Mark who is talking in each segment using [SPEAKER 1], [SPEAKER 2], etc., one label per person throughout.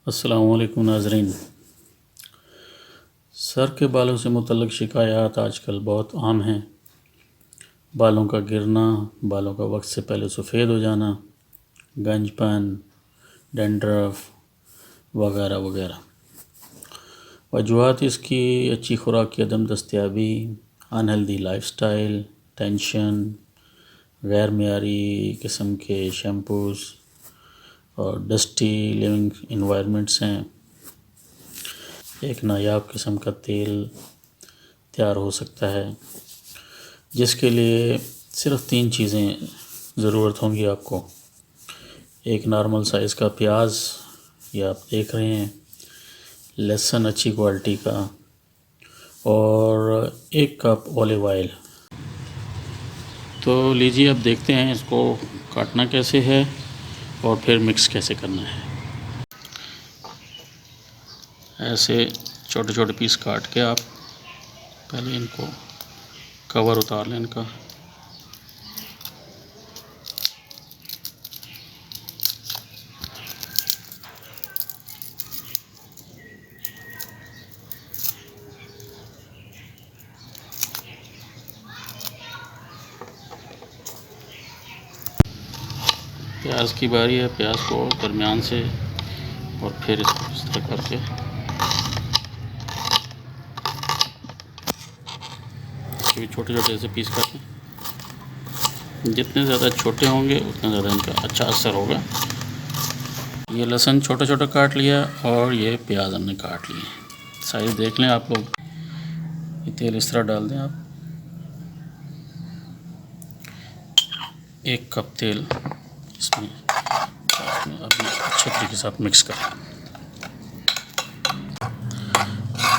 [SPEAKER 1] अस्सलामुअलैकुम नाज़रीन। सर के बालों से मुतल्लिक़ शिकायत आजकल बहुत आम हैं। बालों का गिरना, बालों का वक्त से पहले सफ़ेद हो जाना, गंजपन, डैंड्रफ वगैरह वगैरह। वजूहात इसकी अच्छी खुराक की अदम दस्तयाबी, अनहेल्दी लाइफस्टाइल, टेंशन, गैर मेयारी किस्म के शैम्पूज़ और डस्टी लिविंग इन्वायरमेंट्स हैं। एक नायाब किस्म का तेल तैयार हो सकता है जिसके लिए सिर्फ 3 चीज़ें ज़रूरत होंगी आपको। एक नॉर्मल साइज़ का प्याज, ये आप देख रहे हैं, लहसुन अच्छी क्वालिटी का, और 1 कप ऑलिव ऑयल। तो लीजिए अब देखते हैं इसको काटना कैसे है और फिर मिक्स कैसे करना है। ऐसे छोटे छोटे पीस काट के आप पहले इनको कवर उतार लें इनका। प्याज की बारी है, प्याज को दरमियान से और फिर इसको इस तरह करके इसके भी छोटे छोटे ऐसे पीस काटें। जितने ज़्यादा छोटे होंगे उतना ज़्यादा इनका अच्छा असर होगा। ये लहसुन छोटा छोटा काट लिया और ये प्याज हमने काट लिए। साइज़ देख लें आप लोग। ये तेल इस तरह डाल दें आप। 1 कप तेल इसमें अभी अच्छे तरीके से आप मिक्स करें।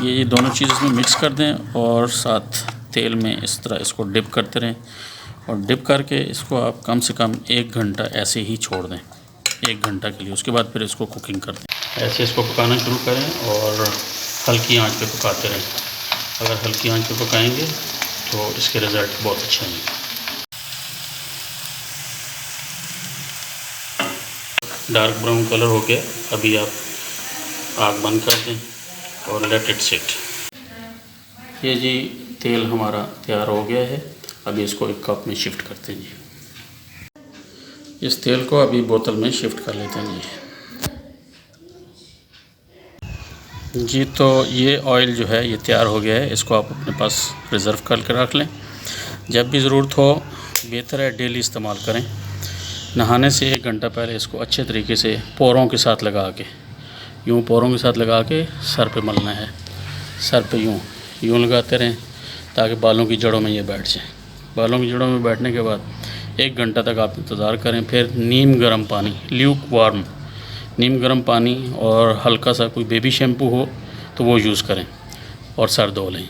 [SPEAKER 1] ये दोनों चीज़ इसमें मिक्स कर दें और साथ तेल में इस तरह इसको डिप करते रहें और डिप करके इसको आप कम से कम 1 घंटा ऐसे ही छोड़ दें, 1 घंटा के लिए। उसके बाद फिर इसको कुकिंग कर दें। ऐसे इसको पकाना शुरू करें और हल्की आंच पे पकाते रहें। अगर हल्की आंच पे पकाएंगे तो इसके रिज़ल्ट बहुत अच्छे हैं। डार्क ब्राउन कलर हो गया, अभी आप आग बंद कर दें और लेट इट सिट। ये जी तेल हमारा तैयार हो गया है। अभी इसको एक कप में शिफ्ट करते हैं जी। इस तेल को अभी बोतल में शिफ्ट कर लेते हैं जी। तो ये ऑयल जो है ये तैयार हो गया है। इसको आप अपने पास रिज़र्व करके रख लें। जब भी ज़रूरत हो, बेहतर है डेली इस्तेमाल करें। नहाने से 1 घंटा पहले इसको अच्छे तरीके से पोरों के साथ लगा के, यूँ पोरों के साथ लगा के सर पे मलना है। सर पे यूँ लगाते रहें ताकि बालों की जड़ों में ये बैठ जाए। बालों की जड़ों में बैठने के बाद 1 घंटा तक आप इंतज़ार करें। फिर नीम गर्म पानी, ल्यूक वार्म नीम गर्म पानी और हल्का सा कोई बेबी शैम्पू हो तो वो यूज़ करें और सर धो लें।